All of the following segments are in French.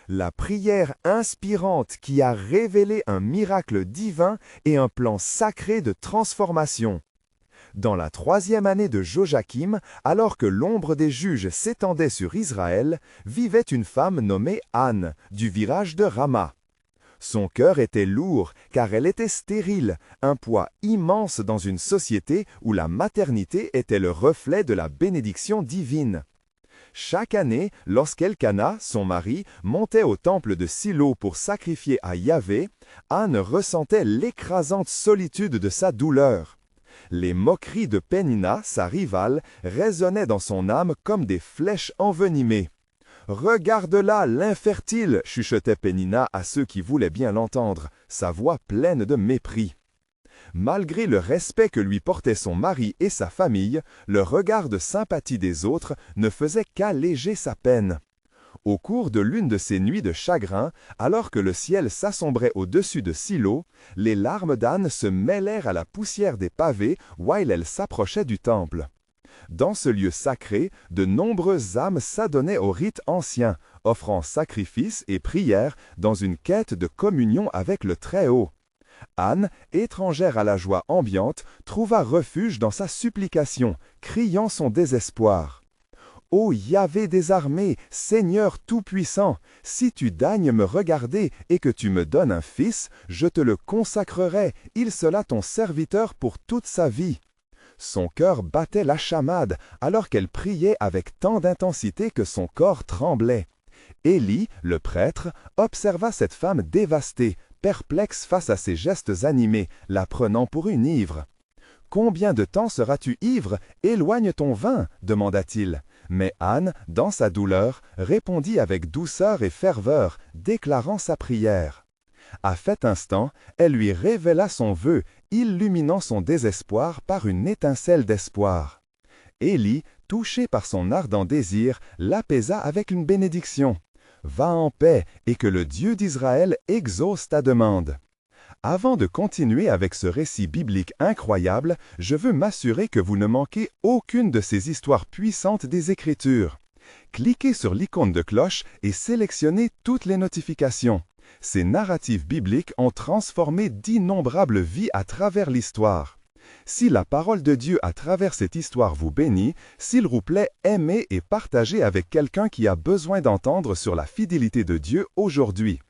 La prière inspirante qui a révélé un miracle divin et un plan sacré de transformation. Dans la 3e année de Joachim, alors que l'ombre des juges s'étendait sur Israël, vivait une femme nommée Anne, du village de Rama. Son cœur était lourd, car elle était stérile, un poids immense dans une société où la maternité était le reflet de la bénédiction divine. Chaque année, lorsqu'Elkana, son mari, montait au temple de Silo pour sacrifier à Yahvé, Anne ressentait l'écrasante solitude de sa douleur. Les moqueries de Pénina, sa rivale, résonnaient dans son âme comme des flèches envenimées. « Regarde-la, l'infertile » chuchotait Pénina à ceux qui voulaient bien l'entendre, sa voix pleine de mépris. Malgré le respect que lui portaient son mari et sa famille, le regard de sympathie des autres ne faisait qu'alléger sa peine. Au cours de l'une de ces nuits de chagrin, alors que le ciel s'assombrait au-dessus de Silo, les larmes d'Anne se mêlèrent à la poussière des pavés while elle s'approchait du temple. Dans ce lieu sacré, de nombreuses âmes s'adonnaient aux rites anciens, offrant sacrifices et prières dans une quête de communion avec le Très-Haut. Anne, étrangère à la joie ambiante, trouva refuge dans sa supplication, criant son désespoir. « Ô Yahvé des armées, Seigneur tout-puissant, si tu daignes me regarder et que tu me donnes un fils, je te le consacrerai, il sera ton serviteur pour toute sa vie. » Son cœur battait la chamade, alors qu'elle priait avec tant d'intensité que son corps tremblait. Élie, le prêtre, observa cette femme dévastée, perplexe face à ses gestes animés, la prenant pour une ivre. « Combien de temps seras-tu ivre? Éloigne ton vin, demanda-t-il. Mais Anne, dans sa douleur, répondit avec douceur et ferveur, déclarant sa prière. À cet instant, elle lui révéla son vœu, illuminant son désespoir par une étincelle d'espoir. Élie, touché par son ardent désir, l'apaisa avec une bénédiction. « Va en paix, et que le Dieu d'Israël exauce ta demande. » Avant de continuer avec ce récit biblique incroyable, je veux m'assurer que vous ne manquez aucune de ces histoires puissantes des Écritures. Cliquez sur l'icône de cloche et sélectionnez toutes les notifications. Ces narratifs bibliques ont transformé d'innombrables vies à travers l'histoire. Si la parole de Dieu à travers cette histoire vous bénit, s'il vous plaît, aimez et partagez avec quelqu'un qui a besoin d'entendre sur la fidélité de Dieu aujourd'hui.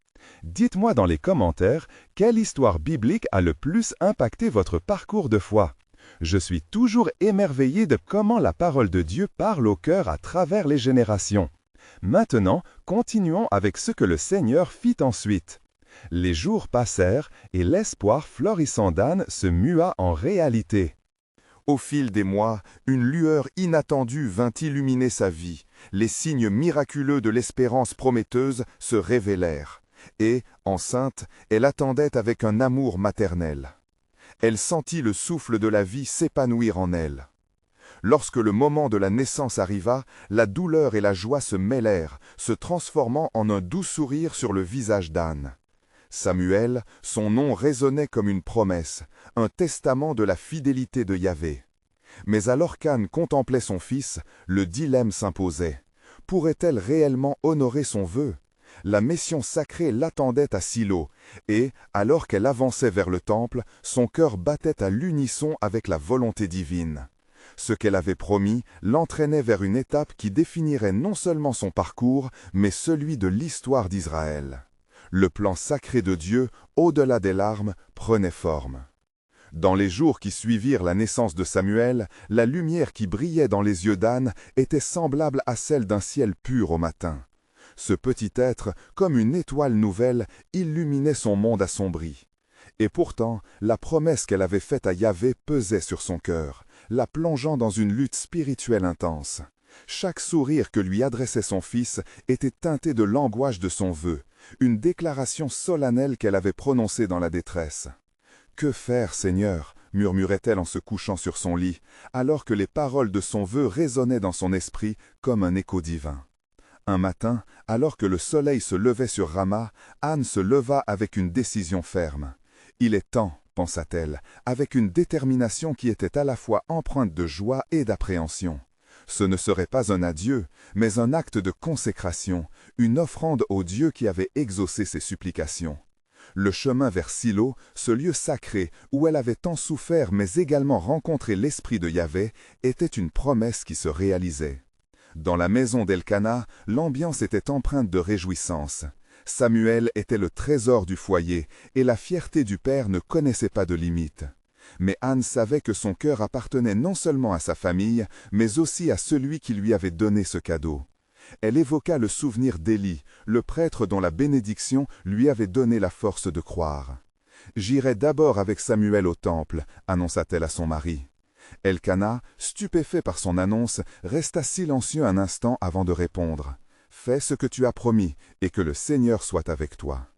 Dites-moi dans les commentaires quelle histoire biblique a le plus impacté votre parcours de foi. Je suis toujours émerveillé de comment la parole de Dieu parle au cœur à travers les générations. Maintenant, continuons avec ce que le Seigneur fit ensuite. Les jours passèrent et l'espoir florissant d'Anne se mua en réalité. Au fil des mois, une lueur inattendue vint illuminer sa vie. Les signes miraculeux de l'espérance prometteuse se révélèrent. Et, enceinte, elle attendait avec un amour maternel. Elle sentit le souffle de la vie s'épanouir en elle. Lorsque le moment de la naissance arriva, la douleur et la joie se mêlèrent, se transformant en un doux sourire sur le visage d'Anne. Samuel, son nom résonnait comme une promesse, un testament de la fidélité de Yahvé. Mais alors qu'Anne contemplait son fils, le dilemme s'imposait. Pourrait-elle réellement honorer son vœu? La mission sacrée l'attendait à Silo, et, alors qu'elle avançait vers le temple, son cœur battait à l'unisson avec la volonté divine. Ce qu'elle avait promis l'entraînait vers une étape qui définirait non seulement son parcours, mais celui de l'histoire d'Israël. Le plan sacré de Dieu, au-delà des larmes, prenait forme. Dans les jours qui suivirent la naissance de Samuel, la lumière qui brillait dans les yeux d'Anne était semblable à celle d'un ciel pur au matin. Ce petit être, comme une étoile nouvelle, illuminait son monde assombri. Et pourtant, la promesse qu'elle avait faite à Yahvé pesait sur son cœur, la plongeant dans une lutte spirituelle intense. Chaque sourire que lui adressait son fils était teinté de l'angoisse de son vœu, une déclaration solennelle qu'elle avait prononcée dans la détresse. « Que faire, Seigneur ?» murmurait-elle en se couchant sur son lit, alors que les paroles de son vœu résonnaient dans son esprit comme un écho divin. Un matin, alors que le soleil se levait sur Rama, Anne se leva avec une décision ferme. « Il est temps », pensa-t-elle, avec une détermination qui était à la fois empreinte de joie et d'appréhension. « Ce ne serait pas un adieu, mais un acte de consécration, une offrande au Dieu qui avait exaucé ses supplications. Le chemin vers Silo, ce lieu sacré où elle avait tant souffert mais également rencontré l'Esprit de Yahvé, était une promesse qui se réalisait. Dans la maison d'Elkana, l'ambiance était empreinte de réjouissance. Samuel était le trésor du foyer, et la fierté du père ne connaissait pas de limite. Mais Anne savait que son cœur appartenait non seulement à sa famille, mais aussi à celui qui lui avait donné ce cadeau. Elle évoqua le souvenir d'Élie, le prêtre dont la bénédiction lui avait donné la force de croire. « J'irai d'abord avec Samuel au temple », annonça-t-elle à son mari. Elkana, stupéfait par son annonce, resta silencieux un instant avant de répondre. « Fais ce que tu as promis, et que le Seigneur soit avec toi. »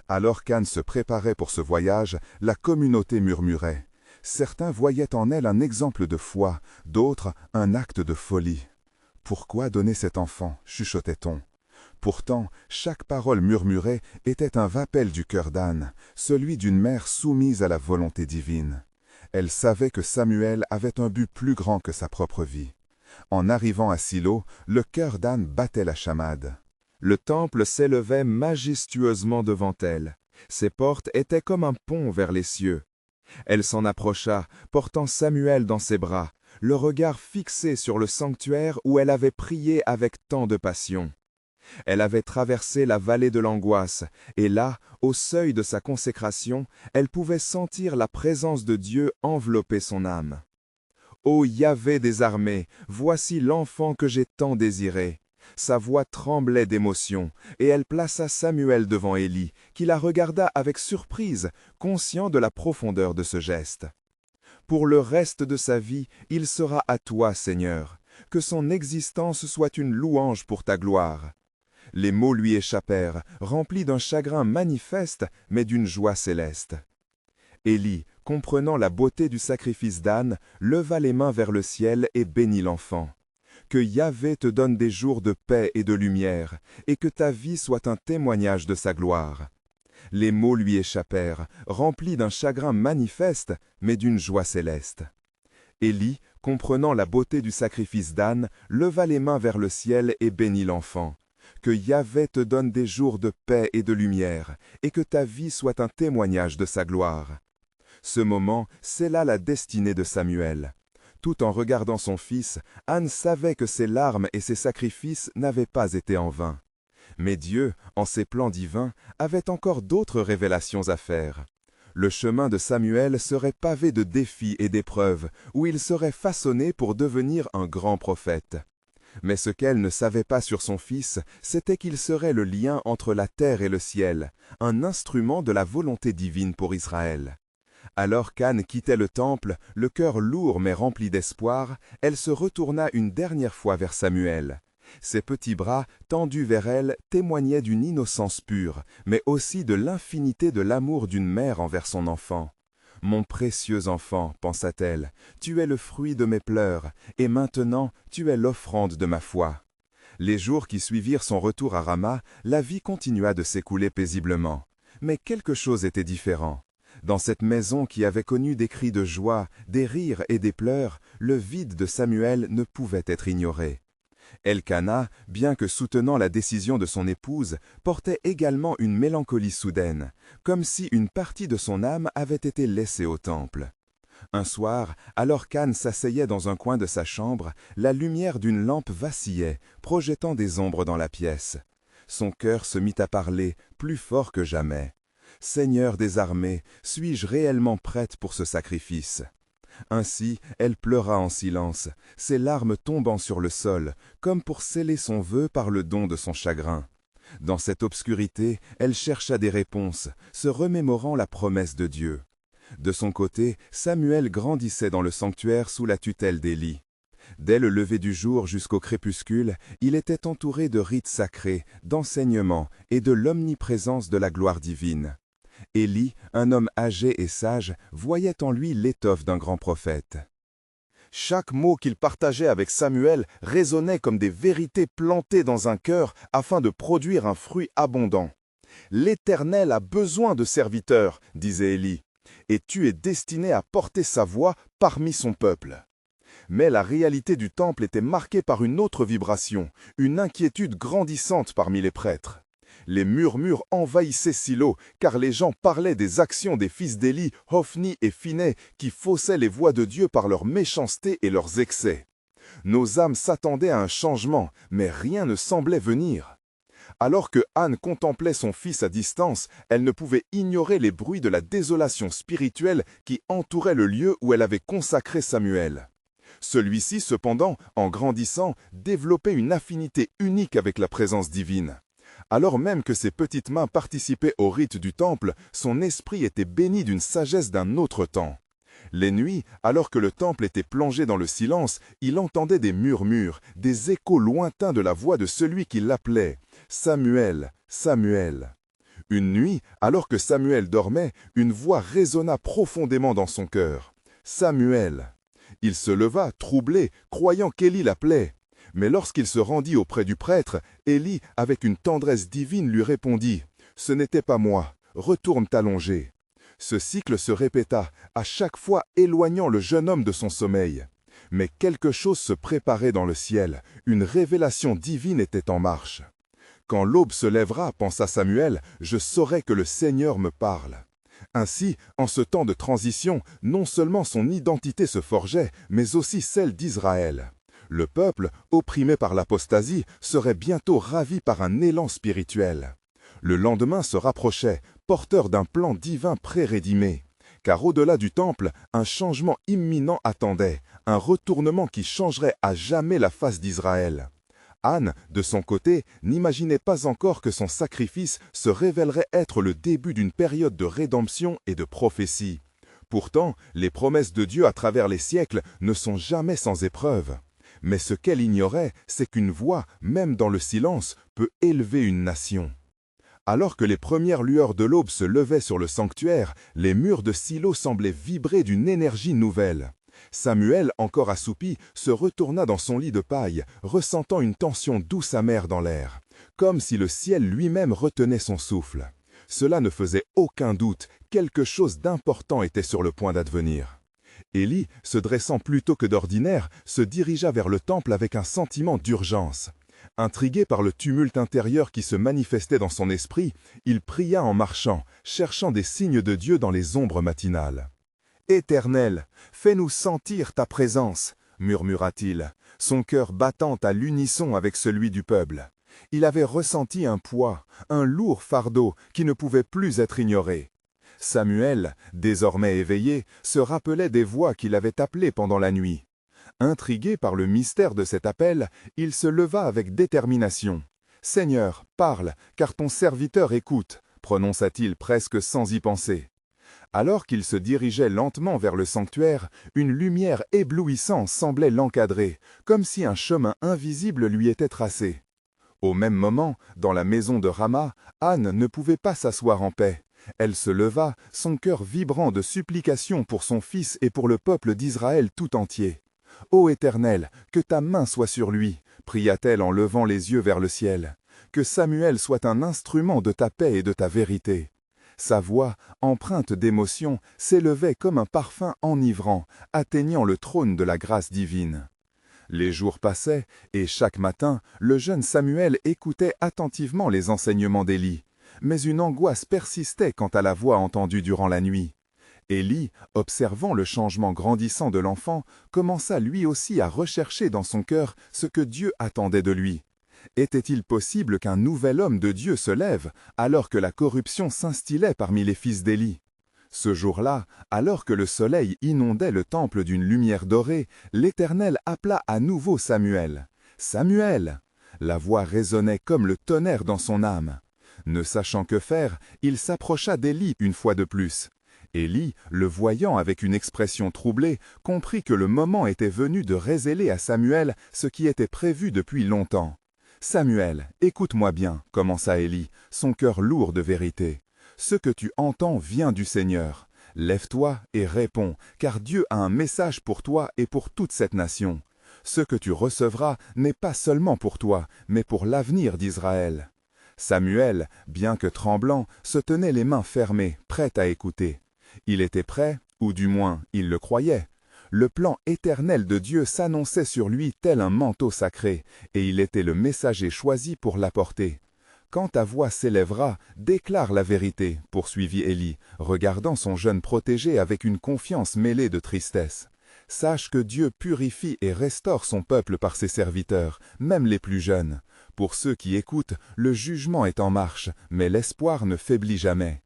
Alors qu'Anne se préparait pour ce voyage, la communauté murmurait. Certains voyaient en elle un exemple de foi, d'autres un acte de folie. « Pourquoi donner cet enfant ?» chuchotait-on. Pourtant, chaque parole murmurée était un rappel du cœur d'Anne, celui d'une mère soumise à la volonté divine. Elle savait que Samuel avait un but plus grand que sa propre vie. En arrivant à Silo, le cœur d'Anne battait la chamade. Le temple s'élevait majestueusement devant elle. Ses portes étaient comme un pont vers les cieux. Elle s'en approcha, portant Samuel dans ses bras, le regard fixé sur le sanctuaire où elle avait prié avec tant de passion. Elle avait traversé la vallée de l'angoisse, et là, au seuil de sa consécration, elle pouvait sentir la présence de Dieu envelopper son âme. « Ô Yahvé des armées, voici l'enfant que j'ai tant désiré. » Sa voix tremblait d'émotion, et elle plaça Samuel devant Élie, qui la regarda avec surprise, conscient de la profondeur de ce geste. « Pour le reste de sa vie, il sera à toi, Seigneur. Que son existence soit une louange pour ta gloire. » Les mots lui échappèrent, remplis d'un chagrin manifeste, mais d'une joie céleste. Élie, comprenant la beauté du sacrifice d'Anne, leva les mains vers le ciel et bénit l'enfant. Que Yahvé te donne des jours de paix et de lumière, et que ta vie soit un témoignage de sa gloire. Les mots lui échappèrent, remplis d'un chagrin manifeste, mais d'une joie céleste. Élie, comprenant la beauté du sacrifice d'Anne, leva les mains vers le ciel et bénit l'enfant. Que Yahvé te donne des jours de paix et de lumière, et que ta vie soit un témoignage de sa gloire. Ce moment scella la destinée de Samuel. Tout en regardant son fils, Anne savait que ses larmes et ses sacrifices n'avaient pas été en vain. Mais Dieu, en ses plans divins, avait encore d'autres révélations à faire. Le chemin de Samuel serait pavé de défis et d'épreuves, où il serait façonné pour devenir un grand prophète. Mais ce qu'elle ne savait pas sur son fils, c'était qu'il serait le lien entre la terre et le ciel, un instrument de la volonté divine pour Israël. Alors qu'Anne quittait le temple, le cœur lourd mais rempli d'espoir, elle se retourna une dernière fois vers Samuel. Ses petits bras, tendus vers elle, témoignaient d'une innocence pure, mais aussi de l'infinité de l'amour d'une mère envers son enfant. « Mon précieux enfant, pensa-t-elle, tu es le fruit de mes pleurs, et maintenant tu es l'offrande de ma foi. » Les jours qui suivirent son retour à Rama, la vie continua de s'écouler paisiblement. Mais quelque chose était différent. Dans cette maison qui avait connu des cris de joie, des rires et des pleurs, le vide de Samuel ne pouvait être ignoré. Elkana, bien que soutenant la décision de son épouse, portait également une mélancolie soudaine, comme si une partie de son âme avait été laissée au temple. Un soir, alors qu'Anne s'asseyait dans un coin de sa chambre, la lumière d'une lampe vacillait, projetant des ombres dans la pièce. Son cœur se mit à parler, plus fort que jamais. « Seigneur des armées, suis-je réellement prête pour ce sacrifice ?» Ainsi, elle pleura en silence, ses larmes tombant sur le sol, comme pour sceller son vœu par le don de son chagrin. Dans cette obscurité, elle chercha des réponses, se remémorant la promesse de Dieu. De son côté, Samuel grandissait dans le sanctuaire sous la tutelle d'Élie. Dès le lever du jour jusqu'au crépuscule, il était entouré de rites sacrés, d'enseignements et de l'omniprésence de la gloire divine. Élie, un homme âgé et sage, voyait en lui l'étoffe d'un grand prophète. Chaque mot qu'il partageait avec Samuel résonnait comme des vérités plantées dans un cœur afin de produire un fruit abondant. « L'Éternel a besoin de serviteurs, disait Élie, et tu es destiné à porter sa voix parmi son peuple. » Mais la réalité du temple était marquée par une autre vibration, une inquiétude grandissante parmi les prêtres. Les murmures envahissaient Silo, car les gens parlaient des actions des fils d'Élie, Hophni et Phiné, qui faussaient les voix de Dieu par leur méchanceté et leurs excès. Nos âmes s'attendaient à un changement, mais rien ne semblait venir. Alors que Anne contemplait son fils à distance, elle ne pouvait ignorer les bruits de la désolation spirituelle qui entourait le lieu où elle avait consacré Samuel. Celui-ci, cependant, en grandissant, développait une affinité unique avec la présence divine. Alors même que ses petites mains participaient au rite du temple, son esprit était béni d'une sagesse d'un autre temps. Les nuits, alors que le temple était plongé dans le silence, il entendait des murmures, des échos lointains de la voix de celui qui l'appelait. « Samuel, Samuel !» Une nuit, alors que Samuel dormait, une voix résonna profondément dans son cœur. « Samuel !» Il se leva, troublé, croyant qu'Élie l'appelait. Mais lorsqu'il se rendit auprès du prêtre, Élie, avec une tendresse divine, lui répondit « Ce n'était pas moi, retourne t'allonger. » Ce cycle se répéta, à chaque fois éloignant le jeune homme de son sommeil. Mais quelque chose se préparait dans le ciel, une révélation divine était en marche. « Quand l'aube se lèvera, pensa Samuel, je saurai que le Seigneur me parle. » Ainsi, en ce temps de transition, non seulement son identité se forgeait, mais aussi celle d'Israël. Le peuple, opprimé par l'apostasie, serait bientôt ravi par un élan spirituel. Le lendemain se rapprochait, porteur d'un plan divin prérédimé. Car au-delà du temple, un changement imminent attendait, un retournement qui changerait à jamais la face d'Israël. Anne, de son côté, n'imaginait pas encore que son sacrifice se révélerait être le début d'une période de rédemption et de prophétie. Pourtant, les promesses de Dieu à travers les siècles ne sont jamais sans épreuve. Mais ce qu'elle ignorait, c'est qu'une voix, même dans le silence, peut élever une nation. Alors que les premières lueurs de l'aube se levaient sur le sanctuaire, les murs de Silo semblaient vibrer d'une énergie nouvelle. Samuel, encore assoupi, se retourna dans son lit de paille, ressentant une tension douce amère dans l'air, comme si le ciel lui-même retenait son souffle. Cela ne faisait aucun doute, quelque chose d'important était sur le point d'advenir. Élie, se dressant plus tôt que d'ordinaire, se dirigea vers le temple avec un sentiment d'urgence. Intrigué par le tumulte intérieur qui se manifestait dans son esprit, il pria en marchant, cherchant des signes de Dieu dans les ombres matinales. « Éternel, fais-nous sentir ta présence » murmura-t-il, son cœur battant à l'unisson avec celui du peuple. Il avait ressenti un poids, un lourd fardeau qui ne pouvait plus être ignoré. Samuel, désormais éveillé, se rappelait des voix qu'il avait appelées pendant la nuit. Intrigué par le mystère de cet appel, il se leva avec détermination. « Seigneur, parle, car ton serviteur écoute » prononça-t-il presque sans y penser. Alors qu'il se dirigeait lentement vers le sanctuaire, une lumière éblouissante semblait l'encadrer, comme si un chemin invisible lui était tracé. Au même moment, dans la maison de Rama, Anne ne pouvait pas s'asseoir en paix. Elle se leva, son cœur vibrant de supplication pour son fils et pour le peuple d'Israël tout entier. « Ô Éternel, que ta main soit sur lui » pria-t-elle en levant les yeux vers le ciel. « Que Samuel soit un instrument de ta paix et de ta vérité. » Sa voix, empreinte d'émotion, s'élevait comme un parfum enivrant, atteignant le trône de la grâce divine. Les jours passaient, et chaque matin, le jeune Samuel écoutait attentivement les enseignements d'Élie. Mais une angoisse persistait quant à la voix entendue durant la nuit. Élie, observant le changement grandissant de l'enfant, commença lui aussi à rechercher dans son cœur ce que Dieu attendait de lui. Était-il possible qu'un nouvel homme de Dieu se lève, alors que la corruption s'instillait parmi les fils d'Élie? Ce jour-là, alors que le soleil inondait le temple d'une lumière dorée, l'Éternel appela à nouveau Samuel. « Samuel !» La voix résonnait comme le tonnerre dans son âme. Ne sachant que faire, il s'approcha d'Élie une fois de plus. Élie, le voyant avec une expression troublée, comprit que le moment était venu de révéler à Samuel ce qui était prévu depuis longtemps. « Samuel, écoute-moi bien, » commença Élie, son cœur lourd de vérité. « Ce que tu entends vient du Seigneur. Lève-toi et réponds, car Dieu a un message pour toi et pour toute cette nation. Ce que tu recevras n'est pas seulement pour toi, mais pour l'avenir d'Israël. » Samuel, bien que tremblant, se tenait les mains fermées, prêt à écouter. Il était prêt, ou du moins, il le croyait. Le plan éternel de Dieu s'annonçait sur lui tel un manteau sacré, et il était le messager choisi pour l'apporter. Quand ta voix s'élèvera, déclare la vérité, poursuivit Élie, regardant son jeune protégé avec une confiance mêlée de tristesse. Sache que Dieu purifie et restaure son peuple par ses serviteurs, même les plus jeunes. Pour ceux qui écoutent, le jugement est en marche, mais l'espoir ne faiblit jamais.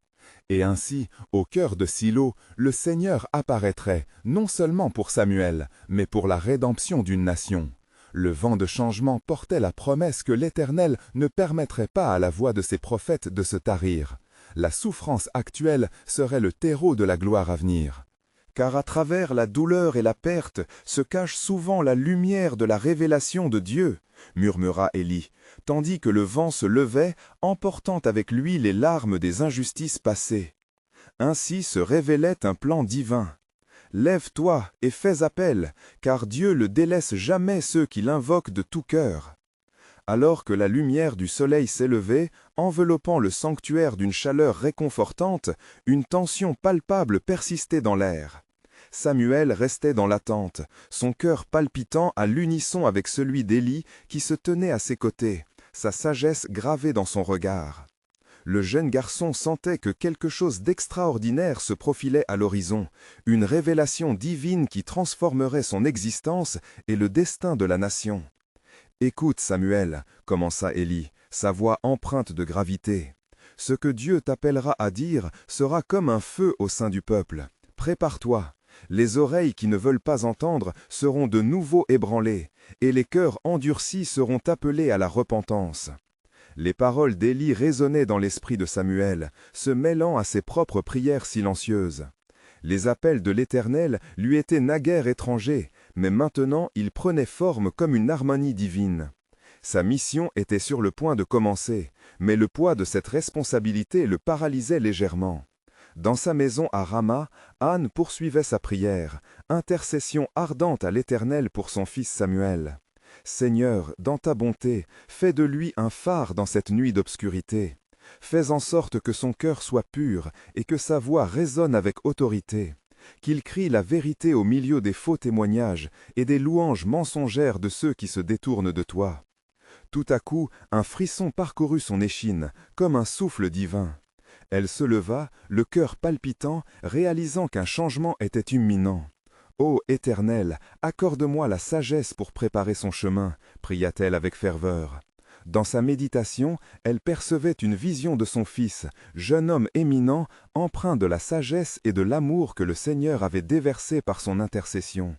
Et ainsi, au cœur de Silo, le Seigneur apparaîtrait, non seulement pour Samuel, mais pour la rédemption d'une nation. Le vent de changement portait la promesse que l'Éternel ne permettrait pas à la voix de ses prophètes de se tarir. La souffrance actuelle serait le terreau de la gloire à venir. Car à travers la douleur et la perte se cache souvent la lumière de la révélation de Dieu, murmura Élie, tandis que le vent se levait, emportant avec lui les larmes des injustices passées. Ainsi se révélait un plan divin. Lève-toi et fais appel, car Dieu ne délaisse jamais ceux qui l'invoquent de tout cœur. Alors que la lumière du soleil s'élevait, enveloppant le sanctuaire d'une chaleur réconfortante, une tension palpable persistait dans l'air. Samuel restait dans l'attente, son cœur palpitant à l'unisson avec celui d'Élie qui se tenait à ses côtés, sa sagesse gravée dans son regard. Le jeune garçon sentait que quelque chose d'extraordinaire se profilait à l'horizon, une révélation divine qui transformerait son existence et le destin de la nation. « Écoute, Samuel, commença Élie, sa voix empreinte de gravité. Ce que Dieu t'appellera à dire sera comme un feu au sein du peuple. Prépare-toi. Les oreilles qui ne veulent pas entendre seront de nouveau ébranlées, et les cœurs endurcis seront appelés à la repentance. » Les paroles d'Élie résonnaient dans l'esprit de Samuel, se mêlant à ses propres prières silencieuses. Les appels de l'Éternel lui étaient naguère étrangers, mais maintenant ils prenaient forme comme une harmonie divine. Sa mission était sur le point de commencer, mais le poids de cette responsabilité le paralysait légèrement. Dans sa maison à Rama, Anne poursuivait sa prière, intercession ardente à l'Éternel pour son fils Samuel. Seigneur, dans ta bonté, fais de lui un phare dans cette nuit d'obscurité. Fais en sorte que son cœur soit pur et que sa voix résonne avec autorité. Qu'il crie la vérité au milieu des faux témoignages et des louanges mensongères de ceux qui se détournent de toi. Tout à coup, un frisson parcourut son échine, comme un souffle divin. Elle se leva, le cœur palpitant, réalisant qu'un changement était imminent. « Ô Éternel, accorde-moi la sagesse pour préparer son chemin », pria-t-elle avec ferveur. Dans sa méditation, elle percevait une vision de son fils, jeune homme éminent, empreint de la sagesse et de l'amour que le Seigneur avait déversé par son intercession.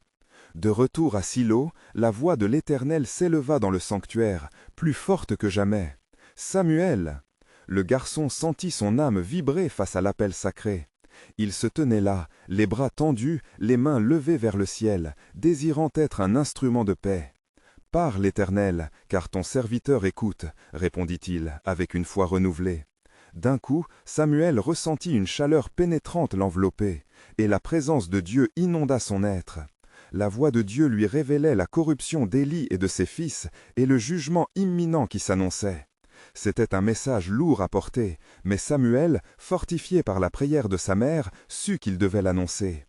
De retour à Silo, la voix de l'Éternel s'éleva dans le sanctuaire, plus forte que jamais. « Samuel !» Le garçon sentit son âme vibrer face à l'appel sacré. Il se tenait là, les bras tendus, les mains levées vers le ciel, désirant être un instrument de paix. « Parle, l'Éternel, car ton serviteur écoute, » répondit-il, avec une foi renouvelée. D'un coup, Samuel ressentit une chaleur pénétrante l'envelopper, et la présence de Dieu inonda son être. La voix de Dieu lui révélait la corruption d'Élie et de ses fils, et le jugement imminent qui s'annonçait. C'était un message lourd à porter, mais Samuel, fortifié par la prière de sa mère, sut qu'il devait l'annoncer.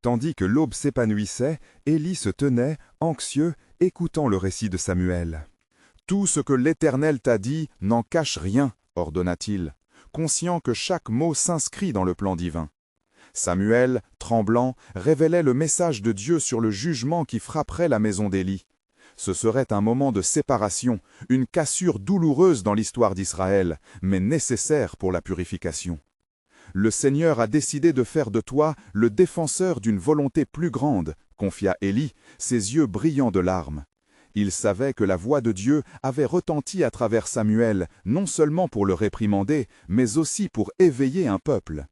Tandis que l'aube s'épanouissait, Élie se tenait, anxieux, écoutant le récit de Samuel. « Tout ce que l'Éternel t'a dit, n'en cache rien, » ordonna-t-il, conscient que chaque mot s'inscrit dans le plan divin. Samuel, tremblant, révélait le message de Dieu sur le jugement qui frapperait la maison d'Élie. Ce serait un moment de séparation, une cassure douloureuse dans l'histoire d'Israël, mais nécessaire pour la purification. Le Seigneur a décidé de faire de toi le défenseur d'une volonté plus grande, confia Élie, ses yeux brillants de larmes. Il savait que la voix de Dieu avait retenti à travers Samuel, non seulement pour le réprimander, mais aussi pour éveiller un peuple.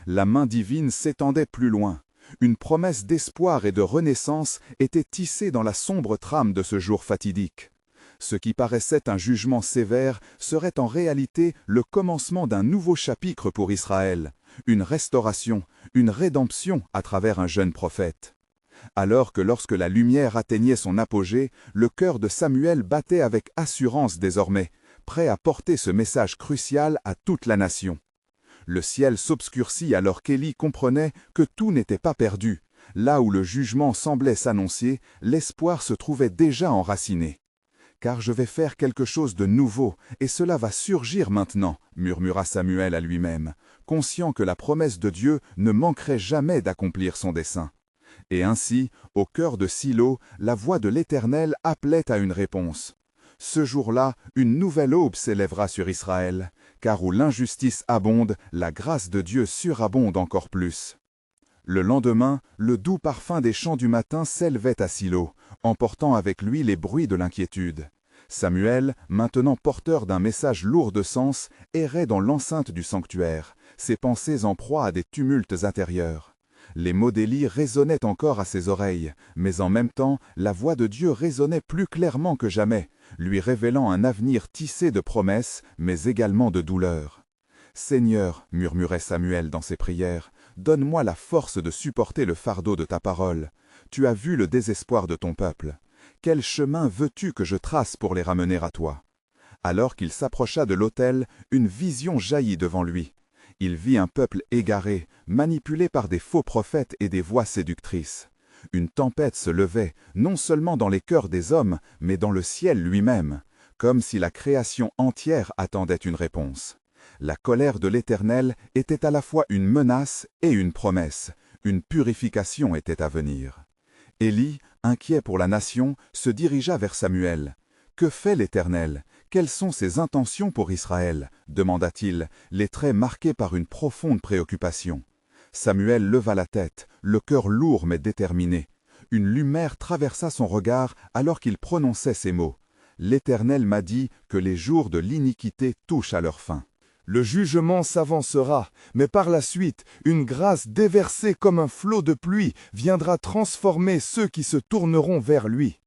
La main divine s'étendait plus loin. Une promesse d'espoir et de renaissance était tissée dans la sombre trame de ce jour fatidique. Ce qui paraissait un jugement sévère serait en réalité le commencement d'un nouveau chapitre pour Israël, une restauration, une rédemption à travers un jeune prophète. Alors que lorsque la lumière atteignait son apogée, le cœur de Samuel battait avec assurance désormais, prêt à porter ce message crucial à toute la nation. Le ciel s'obscurcit alors qu'Élie comprenait que tout n'était pas perdu, Là où le jugement semblait s'annoncer, l'espoir se trouvait déjà enraciné. « Car je vais faire quelque chose de nouveau, et cela va surgir maintenant, » murmura Samuel à lui-même, conscient que la promesse de Dieu ne manquerait jamais d'accomplir son dessein. Et ainsi, au cœur de Silo, la voix de l'Éternel appelait à une réponse. Ce jour-là, une nouvelle aube s'élèvera sur Israël, car où l'injustice abonde, la grâce de Dieu surabonde encore plus. Le lendemain, le doux parfum des chants du matin s'élevait à Silo, emportant avec lui les bruits de l'inquiétude. Samuel, maintenant porteur d'un message lourd de sens, errait dans l'enceinte du sanctuaire, ses pensées en proie à des tumultes intérieurs. Les mots d'Élie résonnaient encore à ses oreilles, mais en même temps, la voix de Dieu résonnait plus clairement que jamais, lui révélant un avenir tissé de promesses, mais également de douleurs. « Seigneur, murmurait Samuel dans ses prières, donne-moi la force de supporter le fardeau de ta parole. Tu as vu le désespoir de ton peuple. Quel chemin veux-tu que je trace pour les ramener à toi ?» Alors qu'il s'approcha de l'autel, une vision jaillit devant lui. Il vit un peuple égaré, manipulé par des faux prophètes et des voix séductrices. Une tempête se levait, non seulement dans les cœurs des hommes, mais dans le ciel lui-même, comme si la création entière attendait une réponse. La colère de l'Éternel était à la fois une menace et une promesse. Une purification était à venir. Élie, inquiet pour la nation, se dirigea vers Samuel. « Que fait l'Éternel? Quelles sont ses intentions pour Israël ?» demanda-t-il, les traits marqués par une profonde préoccupation. Samuel leva la tête, le cœur lourd mais déterminé. Une lumière traversa son regard alors qu'il prononçait ces mots. « L'Éternel m'a dit que les jours de l'iniquité touchent à leur fin. » Le jugement s'avancera, mais par la suite, une grâce déversée comme un flot de pluie viendra transformer ceux qui se tourneront vers lui.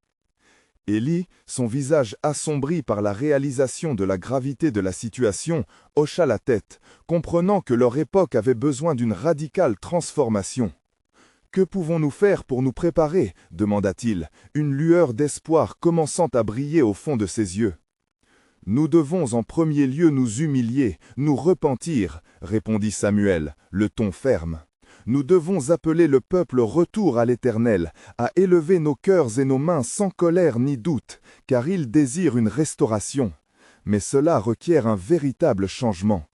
Élie, son visage assombri par la réalisation de la gravité de la situation, hocha la tête, comprenant que leur époque avait besoin d'une radicale transformation. « Que pouvons-nous faire pour nous préparer » demanda-t-il, une lueur d'espoir commençant à briller au fond de ses yeux. « Nous devons en premier lieu nous humilier, nous repentir, » répondit Samuel, le ton ferme. « Nous devons appeler le peuple au retour à l'Éternel, à élever nos cœurs et nos mains sans colère ni doute, car il désire une restauration. Mais cela requiert un véritable changement. »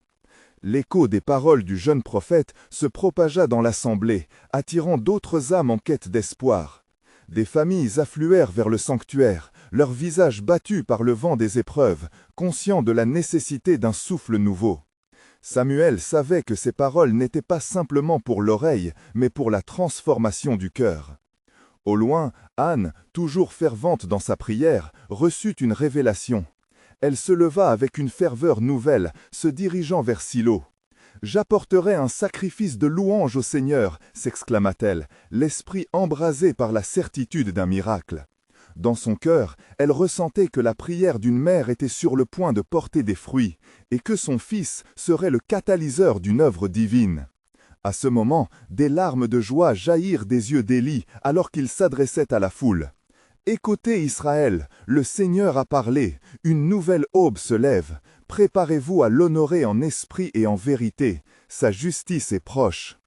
L'écho des paroles du jeune prophète se propagea dans l'assemblée, attirant d'autres âmes en quête d'espoir. Des familles affluèrent vers le sanctuaire, leurs visages battus par le vent des épreuves, conscients de la nécessité d'un souffle nouveau. Samuel savait que ces paroles n'étaient pas simplement pour l'oreille, mais pour la transformation du cœur. Au loin, Anne, toujours fervente dans sa prière, reçut une révélation. Elle se leva avec une ferveur nouvelle, se dirigeant vers Silo. « J'apporterai un sacrifice de louange au Seigneur » s'exclama-t-elle, l'esprit embrasé par la certitude d'un miracle. Dans son cœur, elle ressentait que la prière d'une mère était sur le point de porter des fruits, et que son fils serait le catalyseur d'une œuvre divine. À ce moment, des larmes de joie jaillirent des yeux d'Élie alors qu'il s'adressait à la foule. « Écoutez Israël, le Seigneur a parlé, une nouvelle aube se lève. Préparez-vous à l'honorer en esprit et en vérité, sa justice est proche. »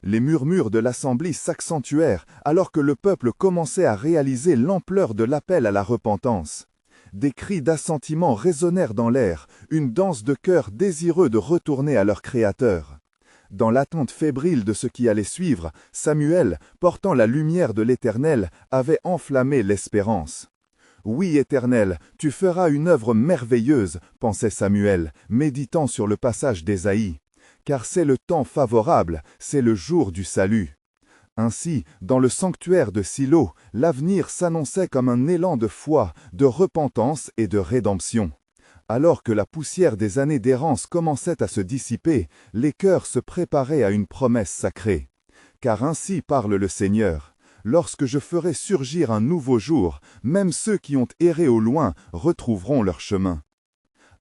Les murmures de l'assemblée s'accentuèrent alors que le peuple commençait à réaliser l'ampleur de l'appel à la repentance. Des cris d'assentiment résonnèrent dans l'air, une danse de cœur désireux de retourner à leur Créateur. Dans l'attente fébrile de ce qui allait suivre, Samuel, portant la lumière de l'Éternel, avait enflammé l'espérance. « Oui, Éternel, tu feras une œuvre merveilleuse, » pensait Samuel, méditant sur le passage d'Ésaïe. Car c'est le temps favorable, c'est le jour du salut. Ainsi, dans le sanctuaire de Silo, l'avenir s'annonçait comme un élan de foi, de repentance et de rédemption. Alors que la poussière des années d'errance commençait à se dissiper, les cœurs se préparaient à une promesse sacrée. Car ainsi parle le Seigneur. Lorsque je ferai surgir un nouveau jour, même ceux qui ont erré au loin retrouveront leur chemin.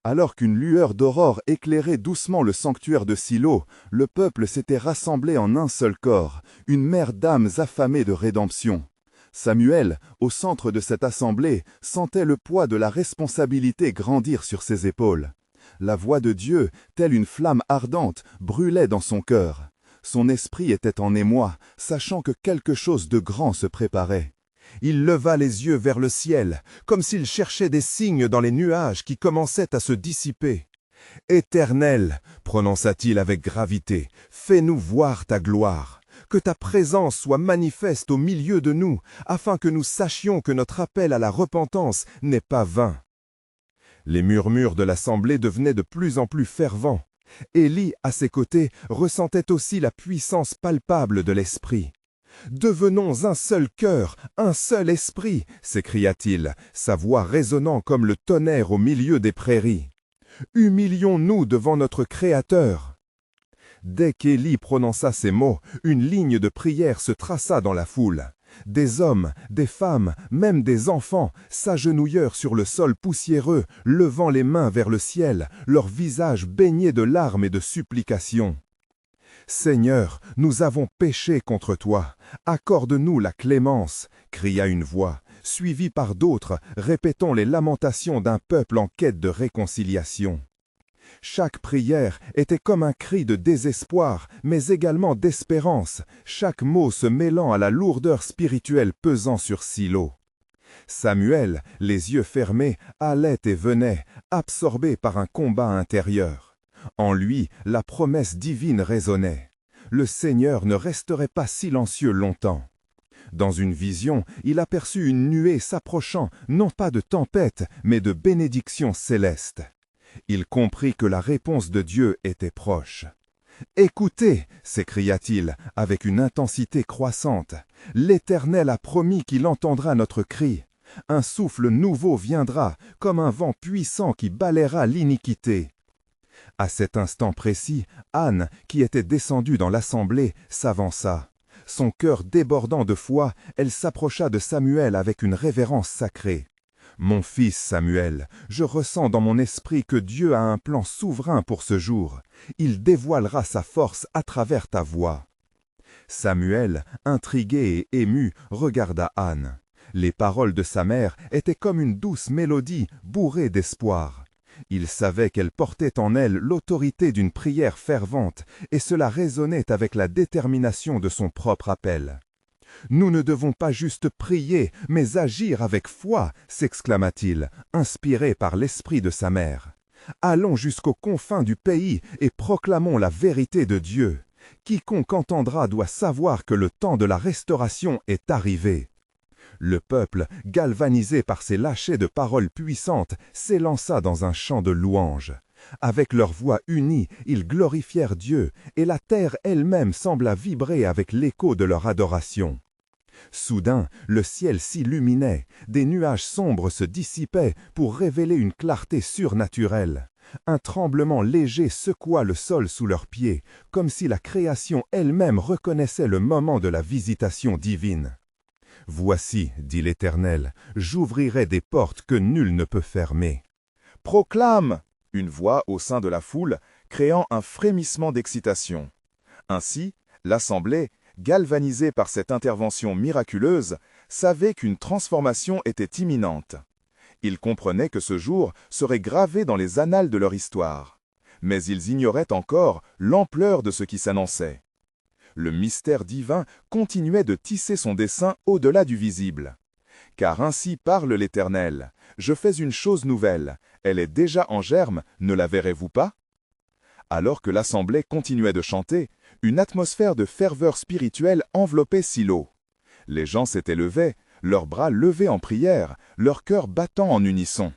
Alors qu'une lueur d'aurore éclairait doucement le sanctuaire de Silo, le peuple s'était rassemblé en un seul corps, une mer d'âmes affamées de rédemption. Samuel, au centre de cette assemblée, sentait le poids de la responsabilité grandir sur ses épaules. La voix de Dieu, telle une flamme ardente, brûlait dans son cœur. Son esprit était en émoi, sachant que quelque chose de grand se préparait. Il leva les yeux vers le ciel, comme s'il cherchait des signes dans les nuages qui commençaient à se dissiper. « Éternel, prononça-t-il avec gravité, fais-nous voir ta gloire. Que ta présence soit manifeste au milieu de nous, afin que nous sachions que notre appel à la repentance n'est pas vain. » Les murmures de l'assemblée devenaient de plus en plus fervents. Élie, à ses côtés, ressentait aussi la puissance palpable de l'Esprit. « Devenons un seul cœur, un seul esprit !» s'écria-t-il, sa voix résonnant comme le tonnerre au milieu des prairies. « Humilions-nous devant notre Créateur !» Dès qu'Élie prononça ces mots, une ligne de prière se traça dans la foule. Des hommes, des femmes, même des enfants, s'agenouillèrent sur le sol poussiéreux, levant les mains vers le ciel, leurs visages baignés de larmes et de supplications. « Seigneur, nous avons péché contre toi. Accorde-nous la clémence !» cria une voix, suivie par d'autres, répétant les lamentations d'un peuple en quête de réconciliation. Chaque prière était comme un cri de désespoir, mais également d'espérance, chaque mot se mêlant à la lourdeur spirituelle pesant sur Silo. Samuel, les yeux fermés, allait et venait, absorbé par un combat intérieur. En lui, la promesse divine résonnait. Le Seigneur ne resterait pas silencieux longtemps. Dans une vision, il aperçut une nuée s'approchant, non pas de tempête, mais de bénédiction céleste. Il comprit que la réponse de Dieu était proche. « Écoutez !» s'écria-t-il avec une intensité croissante. « L'Éternel a promis qu'il entendra notre cri. Un souffle nouveau viendra, comme un vent puissant qui balayera l'iniquité. » À cet instant précis, Anne, qui était descendue dans l'assemblée, s'avança. Son cœur débordant de foi, elle s'approcha de Samuel avec une révérence sacrée. « Mon fils Samuel, je ressens dans mon esprit que Dieu a un plan souverain pour ce jour. Il dévoilera sa force à travers ta voix. » Samuel, intrigué et ému, regarda Anne. Les paroles de sa mère étaient comme une douce mélodie bourrée d'espoir. Il savait qu'elle portait en elle l'autorité d'une prière fervente, et cela résonnait avec la détermination de son propre appel. « Nous ne devons pas juste prier, mais agir avec foi !» s'exclama-t-il, inspiré par l'esprit de sa mère. « Allons jusqu'aux confins du pays et proclamons la vérité de Dieu. Quiconque entendra doit savoir que le temps de la restauration est arrivé. » Le peuple, galvanisé par ces lâchers de paroles puissantes, s'élança dans un chant de louange. Avec leurs voix unies, ils glorifièrent Dieu, et la terre elle-même sembla vibrer avec l'écho de leur adoration. Soudain, le ciel s'illuminait, des nuages sombres se dissipaient pour révéler une clarté surnaturelle. Un tremblement léger secoua le sol sous leurs pieds, comme si la création elle-même reconnaissait le moment de la visitation divine. « Voici, dit l'Éternel, j'ouvrirai des portes que nul ne peut fermer. »« Proclame !» une voix au sein de la foule, créant un frémissement d'excitation. Ainsi, l'assemblée, galvanisée par cette intervention miraculeuse, savait qu'une transformation était imminente. Ils comprenaient que ce jour serait gravé dans les annales de leur histoire. Mais ils ignoraient encore l'ampleur de ce qui s'annonçait. Le mystère divin continuait de tisser son dessein au-delà du visible. « Car ainsi parle l'Éternel, je fais une chose nouvelle, elle est déjà en germe, ne la verrez-vous pas ?» Alors que l'assemblée continuait de chanter, une atmosphère de ferveur spirituelle enveloppait Silo. Les gens s'étaient levés, leurs bras levés en prière, leur cœur battant en unisson.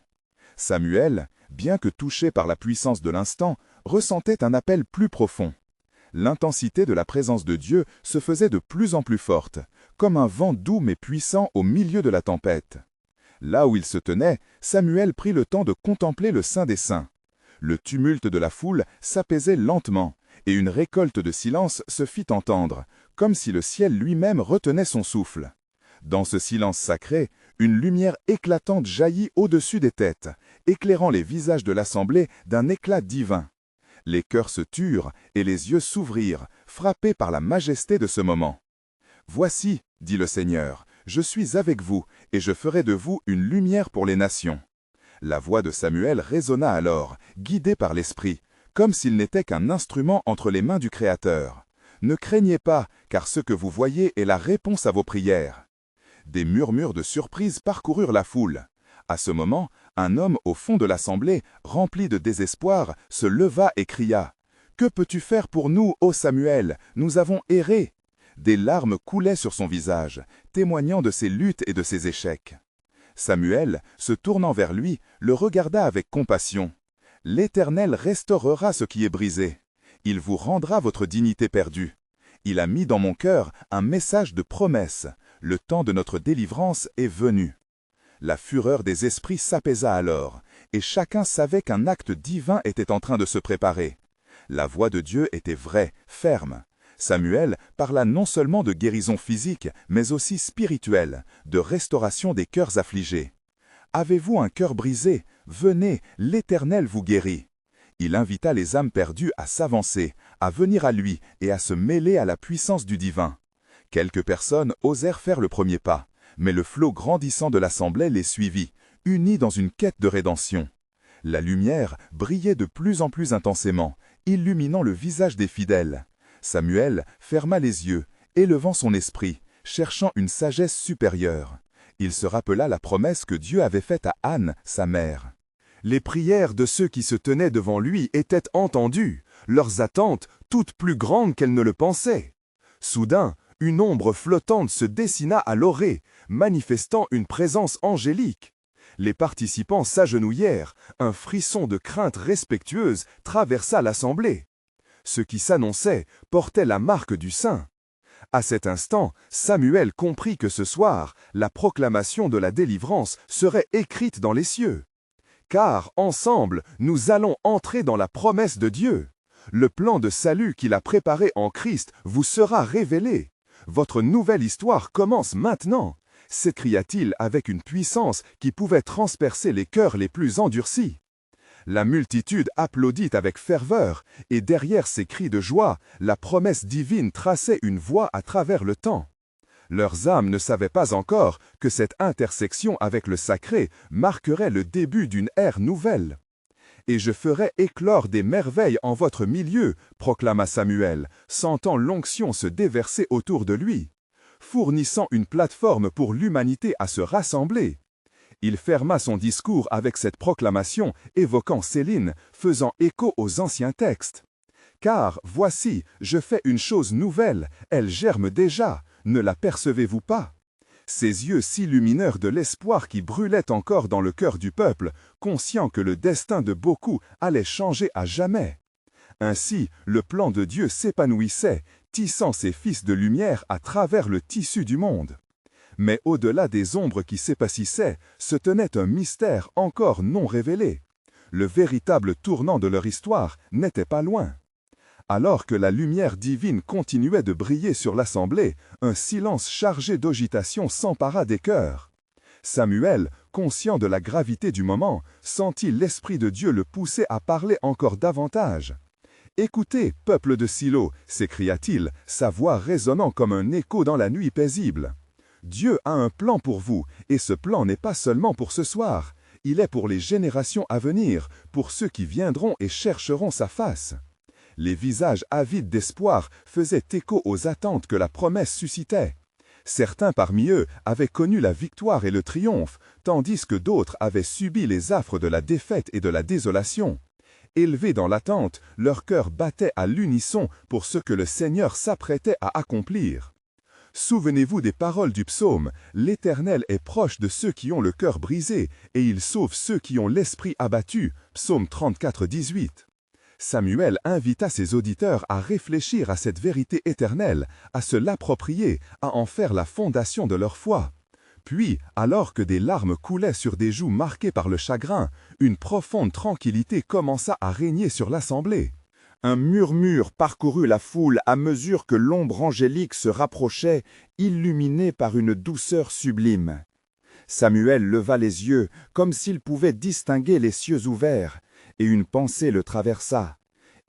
Samuel, bien que touché par la puissance de l'instant, ressentait un appel plus profond. L'intensité de la présence de Dieu se faisait de plus en plus forte, comme un vent doux mais puissant au milieu de la tempête. Là où il se tenait, Samuel prit le temps de contempler le Saint des Saints. Le tumulte de la foule s'apaisait lentement, et une récolte de silence se fit entendre, comme si le ciel lui-même retenait son souffle. Dans ce silence sacré, une lumière éclatante jaillit au-dessus des têtes, éclairant les visages de l'assemblée d'un éclat divin. Les cœurs se turent et les yeux s'ouvrirent, frappés par la majesté de ce moment. « Voici, dit le Seigneur, je suis avec vous, et je ferai de vous une lumière pour les nations. » La voix de Samuel résonna alors, guidé par l'Esprit, comme s'il n'était qu'un instrument entre les mains du Créateur. Ne craignez pas, car ce que vous voyez est la réponse à vos prières. » Des murmures de surprise parcoururent la foule. À ce moment, un homme au fond de l'assemblée, rempli de désespoir, se leva et cria « Que peux-tu faire pour nous, ô Samuel? Nous avons erré !» Des larmes coulaient sur son visage, témoignant de ses luttes et de ses échecs. Samuel, se tournant vers lui, le regarda avec compassion. « L'Éternel restaurera ce qui est brisé. Il vous rendra votre dignité perdue. Il a mis dans mon cœur un message de promesse. Le temps de notre délivrance est venu. » La fureur des esprits s'apaisa alors, et chacun savait qu'un acte divin était en train de se préparer. La voix de Dieu était vraie, ferme. Samuel parla non seulement de guérison physique, mais aussi spirituelle, de restauration des cœurs affligés. « Avez-vous un cœur brisé? Venez, l'Éternel vous guérit. » Il invita les âmes perdues à s'avancer, à venir à lui et à se mêler à la puissance du divin. Quelques personnes osèrent faire le premier pas, mais le flot grandissant de l'assemblée les suivit, unis dans une quête de rédemption. La lumière brillait de plus en plus intensément, illuminant le visage des fidèles. Samuel ferma les yeux, élevant son esprit, cherchant une sagesse supérieure. Il se rappela la promesse que Dieu avait faite à Anne, sa mère. Les prières de ceux qui se tenaient devant lui étaient entendues, leurs attentes toutes plus grandes qu'elles ne le pensaient. Soudain, une ombre flottante se dessina à l'orée, manifestant une présence angélique. Les participants s'agenouillèrent, un frisson de crainte respectueuse traversa l'assemblée. Ce qui s'annonçait portait la marque du saint. À cet instant, Samuel comprit que ce soir, la proclamation de la délivrance serait écrite dans les cieux. Car, ensemble, nous allons entrer dans la promesse de Dieu. Le plan de salut qu'il a préparé en Christ vous sera révélé. Votre nouvelle histoire commence maintenant, s'écria-t-il avec une puissance qui pouvait transpercer les cœurs les plus endurcis. La multitude applaudit avec ferveur, et derrière ces cris de joie, la promesse divine traçait une voie à travers le temps. Leurs âmes ne savaient pas encore que cette intersection avec le sacré marquerait le début d'une ère nouvelle. « Et je ferai éclore des merveilles en votre milieu, proclama Samuel, sentant l'onction se déverser autour de lui, fournissant une plateforme pour l'humanité à se rassembler. Il ferma son discours avec cette proclamation, évoquant Céline, faisant écho aux anciens textes. « Car, voici, je fais une chose nouvelle, elle germe déjà, ne la percevez-vous pas ?» Ses yeux s'illuminèrent de l'espoir qui brûlait encore dans le cœur du peuple, conscient que le destin de beaucoup allait changer à jamais. Ainsi, le plan de Dieu s'épanouissait, tissant ses fils de lumière à travers le tissu du monde. Mais au-delà des ombres qui s'épaississaient, se tenait un mystère encore non révélé. Le véritable tournant de leur histoire n'était pas loin. Alors que la lumière divine continuait de briller sur l'assemblée, un silence chargé d'agitation s'empara des cœurs. Samuel, conscient de la gravité du moment, sentit l'Esprit de Dieu le pousser à parler encore davantage. « Écoutez, peuple de Silo !» s'écria-t-il, sa voix résonnant comme un écho dans la nuit paisible. « Dieu a un plan pour vous, et ce plan n'est pas seulement pour ce soir. Il est pour les générations à venir, pour ceux qui viendront et chercheront sa face. » Les visages avides d'espoir faisaient écho aux attentes que la promesse suscitait. Certains parmi eux avaient connu la victoire et le triomphe, tandis que d'autres avaient subi les affres de la défaite et de la désolation. Élevés dans l'attente, leur cœur battait à l'unisson pour ce que le Seigneur s'apprêtait à accomplir. Souvenez-vous des paroles du psaume, « L'Éternel est proche de ceux qui ont le cœur brisé, et il sauve ceux qui ont l'esprit abattu. » Psaume 34, 18. Samuel invita ses auditeurs à réfléchir à cette vérité éternelle, à se l'approprier, à en faire la fondation de leur foi. Puis, alors que des larmes coulaient sur des joues marquées par le chagrin, une profonde tranquillité commença à régner sur l'assemblée. Un murmure parcourut la foule à mesure que l'ombre angélique se rapprochait, illuminée par une douceur sublime. Samuel leva les yeux, comme s'il pouvait distinguer les cieux ouverts, et une pensée le traversa.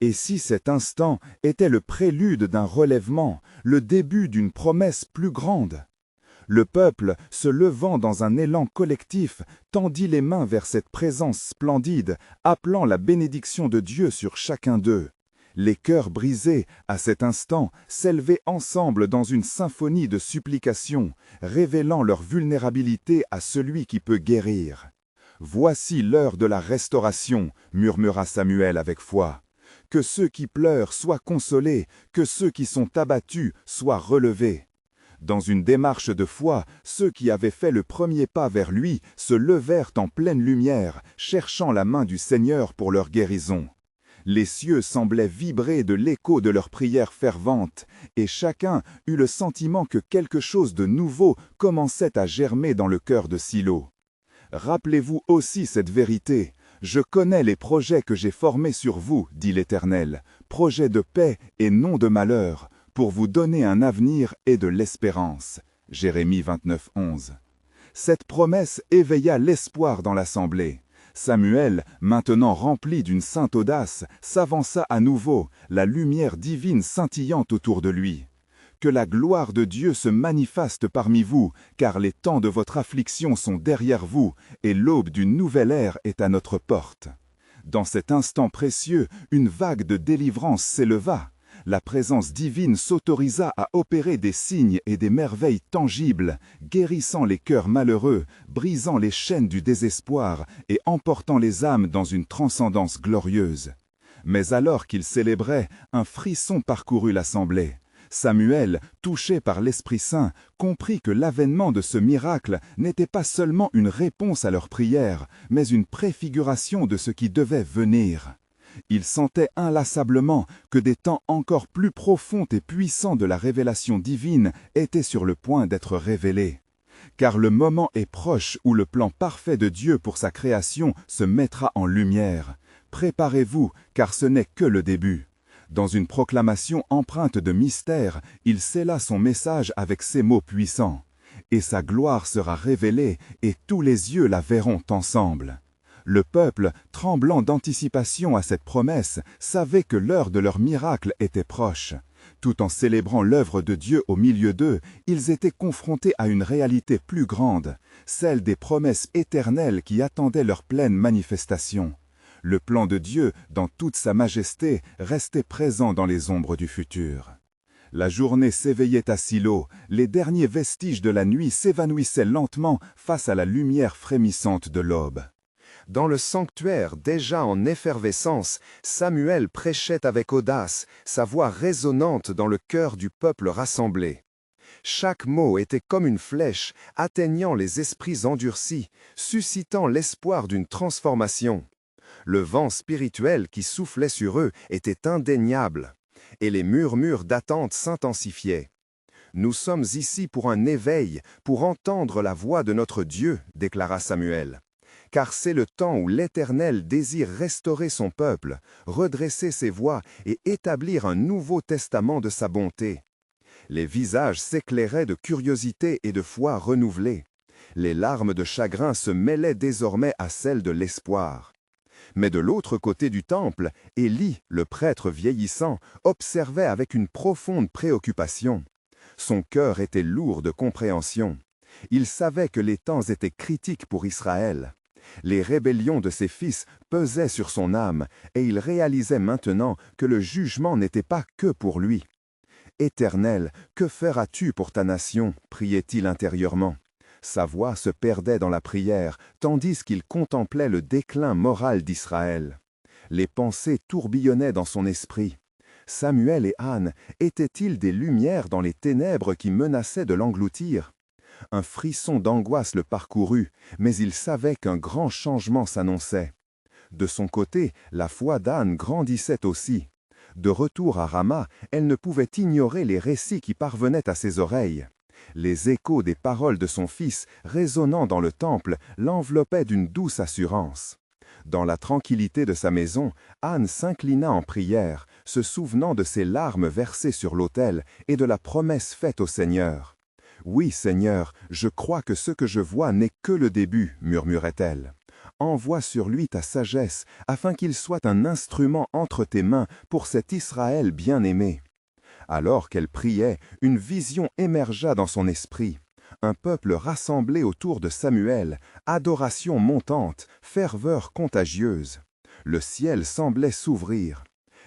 Et si cet instant était le prélude d'un relèvement, le début d'une promesse plus grande? Le peuple, se levant dans un élan collectif, tendit les mains vers cette présence splendide, appelant la bénédiction de Dieu sur chacun d'eux. Les cœurs brisés, à cet instant, s'élevaient ensemble dans une symphonie de supplications, révélant leur vulnérabilité à celui qui peut guérir. « Voici l'heure de la restauration », murmura Samuel avec foi. « Que ceux qui pleurent soient consolés, que ceux qui sont abattus soient relevés. » Dans une démarche de foi, ceux qui avaient fait le premier pas vers lui se levèrent en pleine lumière, cherchant la main du Seigneur pour leur guérison. Les cieux semblaient vibrer de l'écho de leurs prières ferventes, et chacun eut le sentiment que quelque chose de nouveau commençait à germer dans le cœur de Silo. Rappelez-vous aussi cette vérité. Je connais les projets que j'ai formés sur vous, dit l'Éternel, projets de paix et non de malheur, pour vous donner un avenir et de l'espérance. Jérémie 29, 11. Cette promesse éveilla l'espoir dans l'assemblée. Samuel, maintenant rempli d'une sainte audace, s'avança à nouveau, la lumière divine scintillant autour de lui. Que la gloire de Dieu se manifeste parmi vous, car les temps de votre affliction sont derrière vous, et l'aube d'une nouvelle ère est à notre porte. Dans cet instant précieux, une vague de délivrance s'éleva. La présence divine s'autorisa à opérer des signes et des merveilles tangibles, guérissant les cœurs malheureux, brisant les chaînes du désespoir et emportant les âmes dans une transcendance glorieuse. Mais alors qu'il célébrait, un frisson parcourut l'assemblée. Samuel, touché par l'Esprit Saint, comprit que l'avènement de ce miracle n'était pas seulement une réponse à leurs prières, mais une préfiguration de ce qui devait venir. Il sentait inlassablement que des temps encore plus profonds et puissants de la révélation divine étaient sur le point d'être révélés. Car le moment est proche où le plan parfait de Dieu pour sa création se mettra en lumière. Préparez-vous, car ce n'est que le début. Dans une proclamation empreinte de mystère, il scella son message avec ces mots puissants. « Et sa gloire sera révélée, et tous les yeux la verront ensemble. » Le peuple, tremblant d'anticipation à cette promesse, savait que l'heure de leur miracle était proche. Tout en célébrant l'œuvre de Dieu au milieu d'eux, ils étaient confrontés à une réalité plus grande, celle des promesses éternelles qui attendaient leur pleine manifestation. Le plan de Dieu, dans toute sa majesté, restait présent dans les ombres du futur. La journée s'éveillait à Silo, les derniers vestiges de la nuit s'évanouissaient lentement face à la lumière frémissante de l'aube. Dans le sanctuaire déjà en effervescence, Samuel prêchait avec audace, sa voix résonnante dans le cœur du peuple rassemblé. Chaque mot était comme une flèche, atteignant les esprits endurcis, suscitant l'espoir d'une transformation. Le vent spirituel qui soufflait sur eux était indéniable, et les murmures d'attente s'intensifiaient. « Nous sommes ici pour un éveil, pour entendre la voix de notre Dieu », déclara Samuel. Car c'est le temps où l'Éternel désire restaurer son peuple, redresser ses voies et établir un nouveau testament de sa bonté. Les visages s'éclairaient de curiosité et de foi renouvelée. Les larmes de chagrin se mêlaient désormais à celles de l'espoir. Mais de l'autre côté du temple, Élie, le prêtre vieillissant, observait avec une profonde préoccupation. Son cœur était lourd de compréhension. Il savait que les temps étaient critiques pour Israël. Les rébellions de ses fils pesaient sur son âme, et il réalisait maintenant que le jugement n'était pas que pour lui. « Éternel, que feras-tu pour ta nation » priait-il intérieurement. Sa voix se perdait dans la prière, tandis qu'il contemplait le déclin moral d'Israël. Les pensées tourbillonnaient dans son esprit. Samuel et Anne étaient-ils des lumières dans les ténèbres qui menaçaient de l'engloutir ? Un frisson d'angoisse le parcourut, mais il savait qu'un grand changement s'annonçait. De son côté, la foi d'Anne grandissait aussi. De retour à Rama, elle ne pouvait ignorer les récits qui parvenaient à ses oreilles. Les échos des paroles de son fils, résonnant dans le temple, l'enveloppaient d'une douce assurance. Dans la tranquillité de sa maison, Anne s'inclina en prière, se souvenant de ses larmes versées sur l'autel et de la promesse faite au Seigneur. « Oui, Seigneur, je crois que ce que je vois n'est que le début, » murmurait-elle. « Envoie sur lui ta sagesse, afin qu'il soit un instrument entre tes mains pour cet Israël bien-aimé. » Alors qu'elle priait, une vision émergea dans son esprit. Un peuple rassemblé autour de Samuel, adoration montante, ferveur contagieuse. Le ciel semblait s'ouvrir.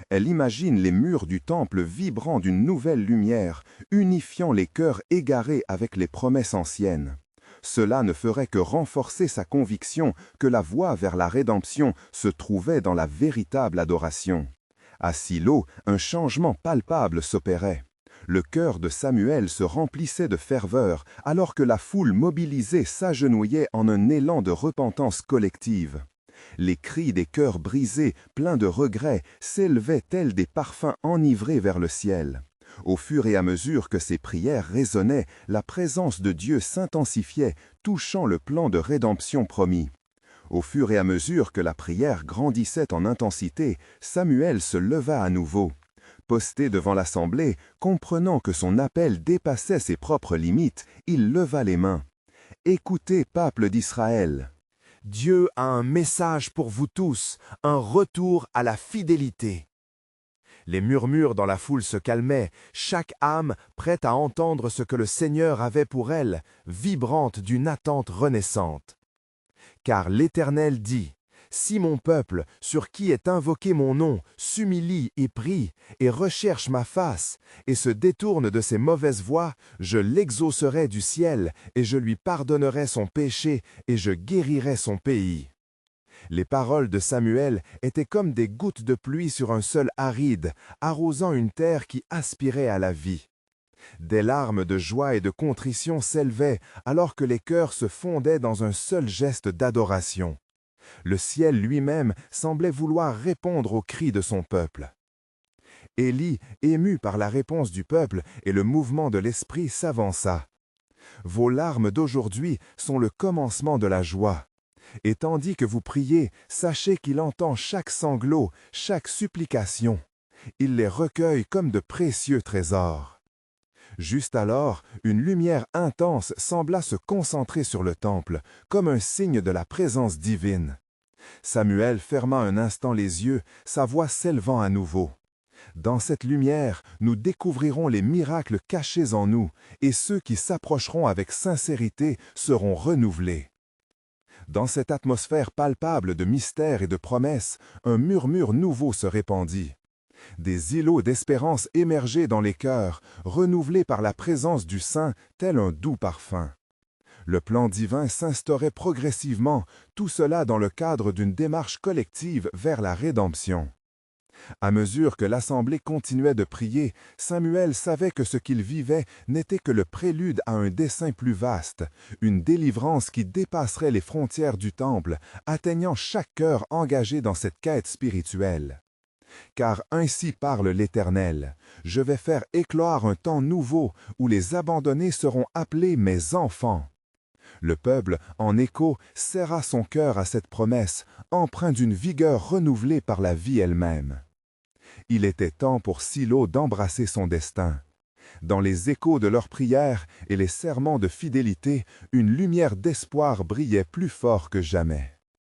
Elle imagine les murs du temple vibrant d'une nouvelle lumière, unifiant les cœurs égarés avec les promesses anciennes. Cela ne ferait que renforcer sa conviction que la voie vers la rédemption se trouvait dans la véritable adoration. À Silo, un changement palpable s'opérait. Le cœur de Samuel se remplissait de ferveur alors que la foule mobilisée s'agenouillait en un élan de repentance collective. Les cris des cœurs brisés, pleins de regrets, s'élevaient tels des parfums enivrés vers le ciel. Au fur et à mesure que ces prières résonnaient, la présence de Dieu s'intensifiait, touchant le plan de rédemption promis. Au fur et à mesure que la prière grandissait en intensité, Samuel se leva à nouveau. Posté devant l'assemblée, comprenant que son appel dépassait ses propres limites, il leva les mains. « Écoutez, peuple d'Israël !» Dieu a un message pour vous tous, un retour à la fidélité. Les murmures dans la foule se calmaient, chaque âme prête à entendre ce que le Seigneur avait pour elle, vibrante d'une attente renaissante. Car l'Éternel dit, « Si mon peuple, sur qui est invoqué mon nom, s'humilie et prie, et recherche ma face, et se détourne de ses mauvaises voies, je l'exaucerai du ciel, et je lui pardonnerai son péché, et je guérirai son pays. » Les paroles de Samuel étaient comme des gouttes de pluie sur un sol aride, arrosant une terre qui aspirait à la vie. Des larmes de joie et de contrition s'élevaient alors que les cœurs se fondaient dans un seul geste d'adoration. Le ciel lui-même semblait vouloir répondre aux cris de son peuple. Élie, ému par la réponse du peuple et le mouvement de l'esprit, s'avança. « Vos larmes d'aujourd'hui sont le commencement de la joie. Et tandis que vous priez, sachez qu'il entend chaque sanglot, chaque supplication. Il les recueille comme de précieux trésors. » Juste alors, une lumière intense sembla se concentrer sur le temple, comme un signe de la présence divine. Samuel ferma un instant les yeux, sa voix s'élevant à nouveau. « Dans cette lumière, nous découvrirons les miracles cachés en nous, et ceux qui s'approcheront avec sincérité seront renouvelés. » Dans cette atmosphère palpable de mystère et de promesses, un murmure nouveau se répandit. Des îlots d'espérance émergeaient dans les cœurs, renouvelés par la présence du Saint tel un doux parfum. Le plan divin s'instaurait progressivement, tout cela dans le cadre d'une démarche collective vers la rédemption. À mesure que l'assemblée continuait de prier, Samuel savait que ce qu'il vivait n'était que le prélude à un dessein plus vaste, une délivrance qui dépasserait les frontières du temple, atteignant chaque cœur engagé dans cette quête spirituelle. Car ainsi parle l'Éternel, je vais faire éclore un temps nouveau où les abandonnés seront appelés mes enfants. Le peuple, en écho, serra son cœur à cette promesse, empreint d'une vigueur renouvelée par la vie elle-même. Il était temps pour Silo d'embrasser son destin. Dans les échos de leurs prières et les serments de fidélité, une lumière d'espoir brillait plus fort que jamais.